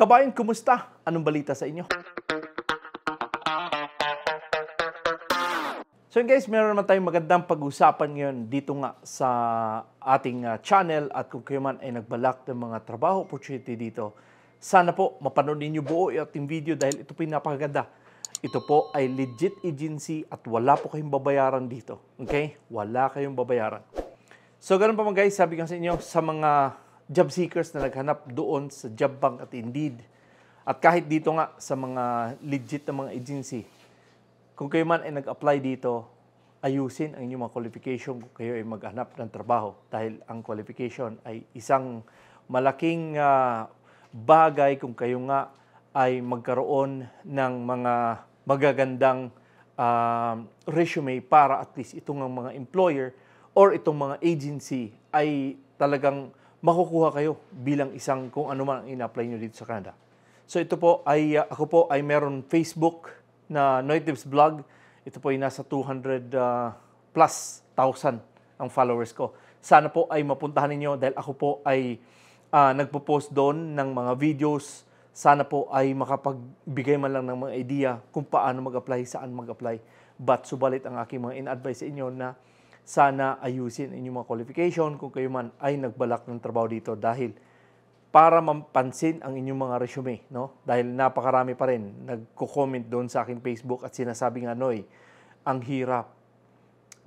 Kabayan, kumusta? Anong balita sa inyo? So guys, meron naman tayong magandang pag-usapan ngayon dito nga sa ating channel at kung kayo man ay nagbalak ng mga trabaho opportunity dito, sana po mapanood ninyo buo yung ating video dahil ito po yung napakaganda. Ito po ay legit agency at wala po kayong babayaran dito. Okay? Wala kayong babayaran. So ganun pa mga guys, sabi ko sa inyo, sa mga job seekers na naghanap doon sa Job Bank at Indeed, at kahit dito nga sa mga legit na mga agency, kung kayo man ay nag-apply dito, ayusin ang inyong mga qualification kung kayo ay maghanap ng trabaho. Dahil ang qualification ay isang malaking bagay kung kayo nga ay magkaroon ng mga magagandang resume para at least itong mga employer or itong mga agency ay talagang makukuha kayo bilang isang kung ano man ang in-apply nyo dito sa Canada. So ito po ay, ako po ay meron Facebook na Natives Blog. Ito po ay nasa 200 plus thousand ang followers ko. Sana po ay mapuntahan ninyo dahil ako po ay nagpo-post doon ng mga videos. Sana po ay makapagbigay man lang ng mga idea kung paano mag-apply, saan mag-apply. But subalit ang aking mga in-advise sa inyo na sana ayusin inyong mga qualification kung kayo man ay nagbalak ng trabaho dito dahil para mapansin ang inyong mga resume, no? Dahil napakarami pa rin nagko-comment doon sa aking Facebook at sinasabi nga, Noy, ang hirap.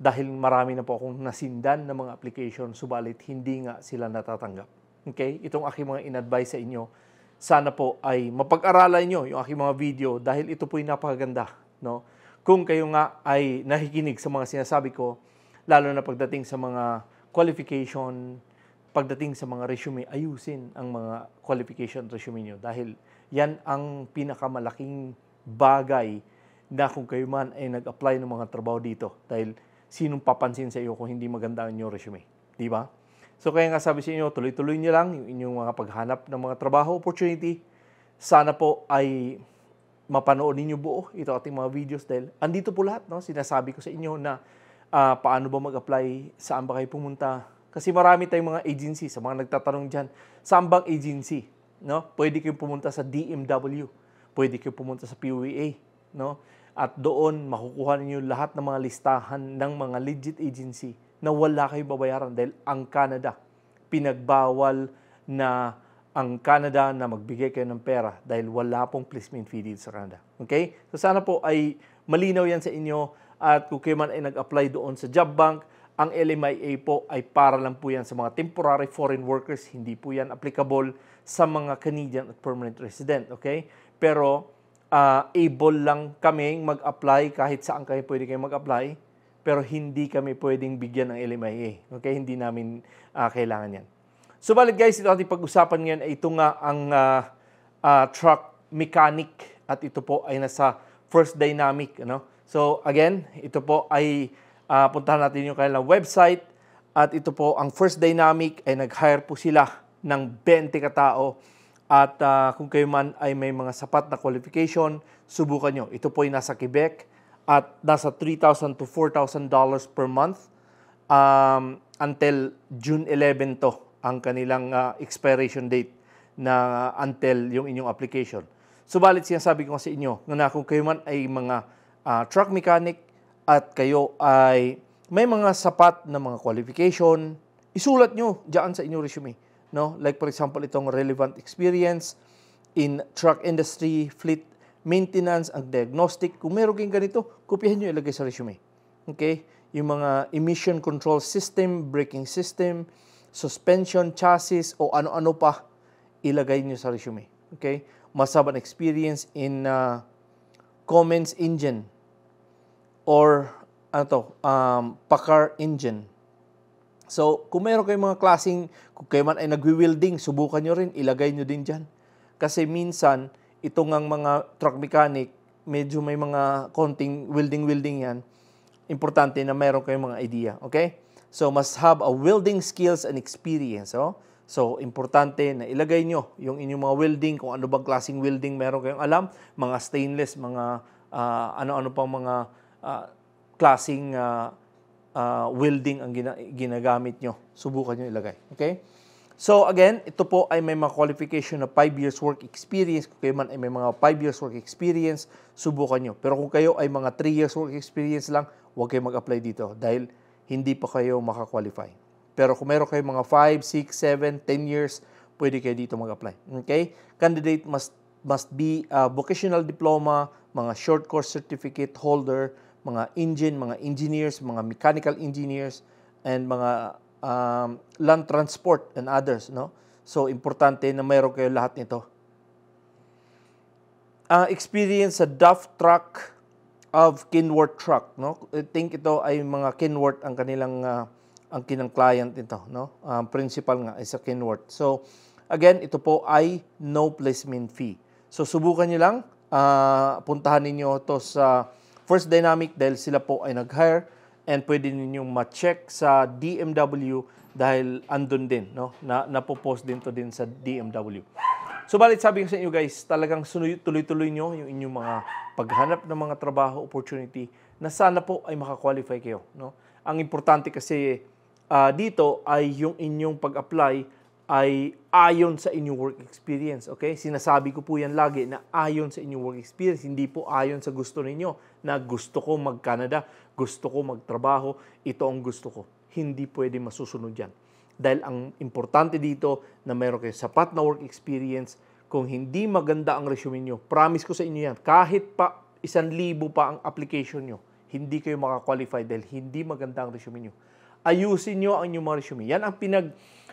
Dahil marami na po akong nasindan ng mga application, subalit hindi nga sila natatanggap. Okay? Itong aking mga in-advise sa inyo, sana po ay mapag-aralan nyo yung aking mga video dahil ito po yung napakaganda, no? Kung kayo nga ay nakikinig sa mga sinasabi ko, lalo na pagdating sa mga qualification, pagdating sa mga resume, ayusin ang mga qualification resume nyo dahil yan ang pinakamalaking bagay na kung kayo man ay nag-apply ng mga trabaho dito dahil sinong papansin sa iyo kung hindi maganda ang inyong resume. Di ba? So kaya nga sabi sa inyo, tuloy-tuloy nyo lang yung inyong mga paghanap ng mga trabaho opportunity. Sana po ay mapanood ninyo buo ito ating mga videos dahil andito po lahat. No? Sinasabi ko sa inyo na paano ba mag-apply, saan ba kayo pumunta. Kasi marami tayong mga agency, sa mga nagtatanong dyan, saan bang agency? No? Pwede kayong pumunta sa DMW, pwede kayong pumunta sa POEA, no? At doon makukuha niyo lahat ng mga listahan ng mga legit agency na wala kayong babayaran dahil ang Canada, pinagbawal na ang Canada na magbigay kayo ng pera dahil wala pong placement fee dito sa Canada. Okay? So sana po ay malinaw yan sa inyo at kung kayo man ay nag-apply doon sa Job Bank, ang LMIA po ay para lang po yan sa mga temporary foreign workers. Hindi po yan applicable sa mga Canadian at permanent resident. Okay? Pero able lang kami mag-apply kahit saan kayo pwede kayo mag-apply. Pero hindi kami pwedeng bigyan ng LMIA. Okay? Hindi namin kailangan yan. Subalit guys, ito ating pag-usapan ngayon ay ito nga ang truck mechanic. At ito po ay nasa First Dynamic. Ano? So again, ito po ay puntahan natin yung kanilang website at ito po ang First Dynamic ay nag-hire po sila ng 20 katao at kung kayo man ay may mga sapat na qualification, subukan nyo. Ito po ay nasa Quebec at nasa $3,000 to $4,000 per month until June 11 to ang kanilang expiration date na until yung inyong application. Subalit sinasabi ko sa inyo na kung kayo man ay mga truck mechanic at kayo ay may mga sapat na mga qualification, isulat nyo diyan sa inyong resume. No? Like for example, itong relevant experience in truck industry, fleet maintenance, ang diagnostic. Kung meron kayong ganito, kopyahin nyo ilagay sa resume. Okay? Yung mga emission control system, braking system, suspension, chassis, o ano-ano pa, ilagay nyo sa resume. Okay? Must have an experience in Cummins engine or Packard engine. So, kung meron kayong mga klaseng, kung kayo man ay nagwi-welding, subukan nyo rin, ilagay nyo din dyan. Kasi minsan, itong ang mga truck mechanic, medyo may mga konting welding yan. Importante na meron kayong mga idea. Okay? So, must have a welding skills and experience. Oh? So, importante na ilagay nyo yung inyong mga welding, kung ano bang klaseng welding meron kayong alam, mga stainless, mga ano-ano pang mga klaseng welding ang ginagamit nyo. Subukan nyo ilagay. Okay? So again, ito po ay may mga qualification na 5 years work experience. Kung kayo man ay may mga 5 years work experience, subukan nyo. Pero kung kayo ay mga 3 years work experience lang, huwag kayo mag-apply dito dahil hindi pa kayo makakwalify. Pero kung meron kayo mga 5, 6, 7, 10 years, pwede kayo dito mag-apply. Okay? Candidate must be a vocational diploma, mga short course certificate holder, mga engineers, mga mechanical engineers, and mga land transport and others, no? So, importante na mayroon kayo lahat nito. Experience sa DAF truck of Kenworth truck, no? I think ito ay mga Kenworth ang kanilang client nito, no? Principal nga ay sa Kenworth. So, again, ito po ay no placement fee. So, subukan niyo lang, puntahan niyo to sa First Dynamic dahil sila po ay nag-hire. And pwede ninyong ma-check sa DMW dahil andun din, no? Napopost din to din sa DMW. So, balit sabi ko sa inyo guys, talagang tuloy-tuloy nyo yung inyong mga paghanap ng mga trabaho, opportunity, na sana po ay makakwalify kayo, no? Ang importante kasi dito ay yung inyong pag-apply ay ayon sa inyong work experience, okay? Sinasabi ko po yan lagi na ayon sa inyong work experience, hindi po ayon sa gusto ninyo na gusto ko mag-Canada, gusto ko magtrabaho, ito ang gusto ko. Hindi pwede masusunod yan. Dahil ang importante dito na meron kayo sapat na work experience, kung hindi maganda ang resume nyo, promise ko sa inyo yan, kahit pa 1,000 pa ang application nyo, hindi kayo makakwalify dahil hindi maganda ang resume nyo. Ayusin nyo ang inyong mga resume. Yan ang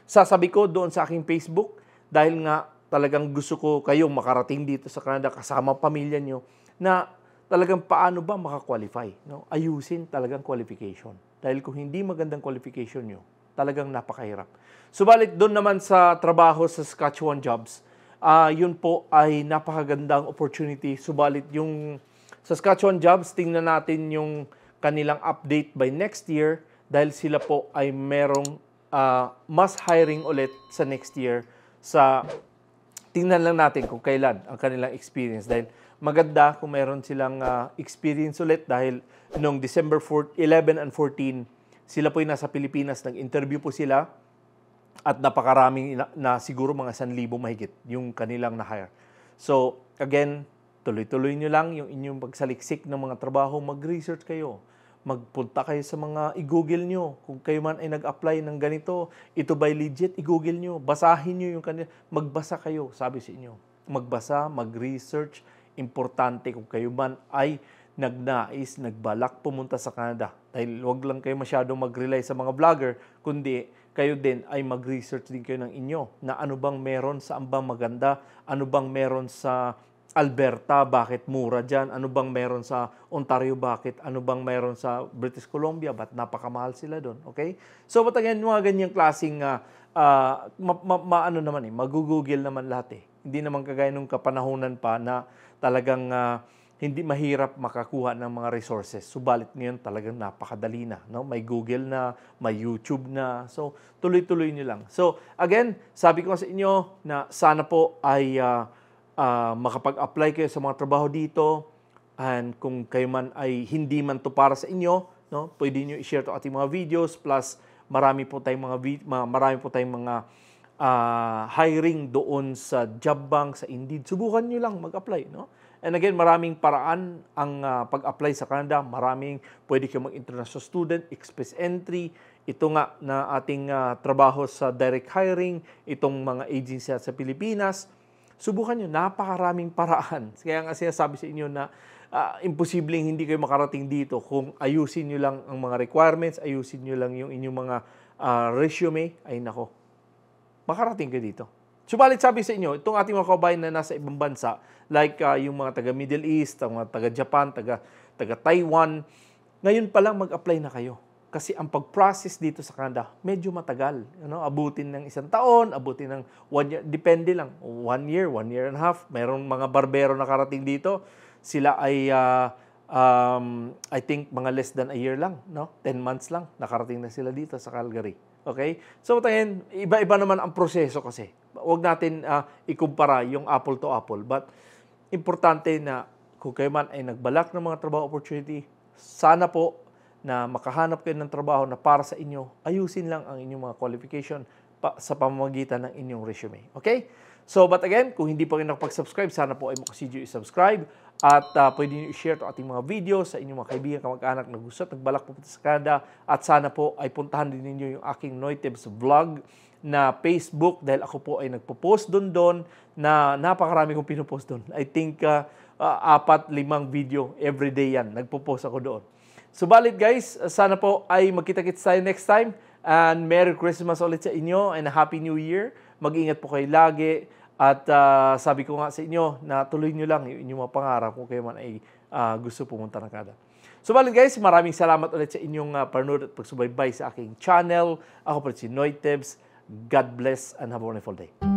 sasabi ko doon sa aking Facebook dahil nga talagang gusto ko kayong makarating dito sa Canada kasama pamilya nyo na talagang paano ba makakwalify, no? Ayusin talagang qualification. Dahil kung hindi magandang qualification nyo, talagang napakahirap. Subalit doon naman sa trabaho sa Saskatchewan Jobs, yun po ay napakagandang opportunity. Subalit yung Saskatchewan Jobs, tingnan natin yung kanilang update by next year dahil sila po ay merong mas hiring ulit sa next year. Tingnan lang natin kung kailan ang kanilang experience dahil maganda kung meron silang experience ulit dahil noong December 11 and 14 sila po ay nasa Pilipinas, nag-interview po sila at napakaraming na siguro mga 1,000 mahigit yung kanilang na-hire. So again, tuloy-tuloy nyo lang yung inyong pagsaliksik ng mga trabaho, mag-research kayo. Magpunta kayo sa mga, i-google nyo. Kung kayo man ay nag-apply ng ganito, ito ba legit? I-google nyo. Basahin nyo yung kanila. Magbasa kayo, sabi sa inyo. Magbasa, mag-research. Importante kung kayo man ay nagnais, nagbalak pumunta sa Canada. Dahil wag lang kayo masyadong mag-rely sa mga vlogger, kundi kayo din ay mag-research din kayo ng inyo na ano bang meron, saan bang maganda, ano bang meron sa Alberta, bakit mura dyan? Ano bang meron sa Ontario, bakit? Ano bang meron sa British Columbia, ba't napakamahal sila doon? Okay? So, but again, mga ganyang klaseng, mag-google naman lahat eh. Hindi naman kagaya nung kapanahunan pa na talagang hindi mahirap makakuha ng mga resources. Subalit ngayon talagang napakadali na. No? May Google na, may YouTube na. So, tuloy-tuloy nyo lang. So, again, sabi ko sa inyo na sana po ay makapag-apply kayo sa mga trabaho dito, and kung kayo man ay hindi man to para sa inyo, no, pwede niyo i-share to ating mga videos, plus marami po tayong mga hiring doon sa job bank, sa Indeed. Subukan niyo lang mag-apply, no? And again, maraming paraan ang pag-apply sa Canada. Pwede kayo mag-international student, express entry, ito nga na ating trabaho sa direct hiring, itong mga agency sa Pilipinas. Subukan nyo, napakaraming paraan. Kaya nga sinasabi sa inyo na imposibleng hindi kayo makarating dito kung ayusin nyo lang ang mga requirements, ayusin nyo lang yung inyong mga resume, ay nako, makarating kayo dito. Subalit sabi sa inyo, itong ating mga kabayan na nasa ibang bansa, like yung mga taga Middle East, mga taga Japan, taga Taiwan, ngayon pa lang mag-apply na kayo. Kasi ang pag-process dito sa Canada, medyo matagal. Abutin ng 1 taon, abutin ng 1 year, depende lang. 1 year, 1 year and a half. Merong mga barbero na karating dito. Sila ay, I think, mga less than a year lang. 10 months lang, nakarating na sila dito sa Calgary. Okay? So, tayo, iba-iba naman ang proseso kasi. Huwag natin ikumpara yung apple to apple. But, importante na kung kayo man ay nagbalak ng mga trabaho opportunity, sana po na makahanap kayo ng trabaho na para sa inyo, ayusin lang ang inyong mga qualification, sa pamamagitan ng inyong resume. Okay? So, but again, kung hindi pa rin nakapag-subscribe, sana po ay makasidyo i-subscribe at pwede nyo i-share ito ating mga video sa inyong mga kaibigan, kamag-anak na gusto at nagbalak pupunta sa Canada. At sana po ay puntahan din ninyo yung aking Noitebs vlog na Facebook dahil ako po ay nagpo-post doon na napakarami kong pinopost doon. I think 4-5 video everyday yan. Nagpo-post ako doon. Subalit guys, sana po ay magkita-kits tayo next time. And Merry Christmas ulit sa inyo and Happy New Year. Mag-ingat po kayo lagi. At sabi ko nga sa inyo na tuloy nyo lang yung inyong mga pangarap kung kayo man ay gusto pumunta ng Canada. Subalit guys, maraming salamat ulit sa inyong panood at pagsubaybay sa aking channel. Ako po si Noitebs. God bless and have a wonderful day.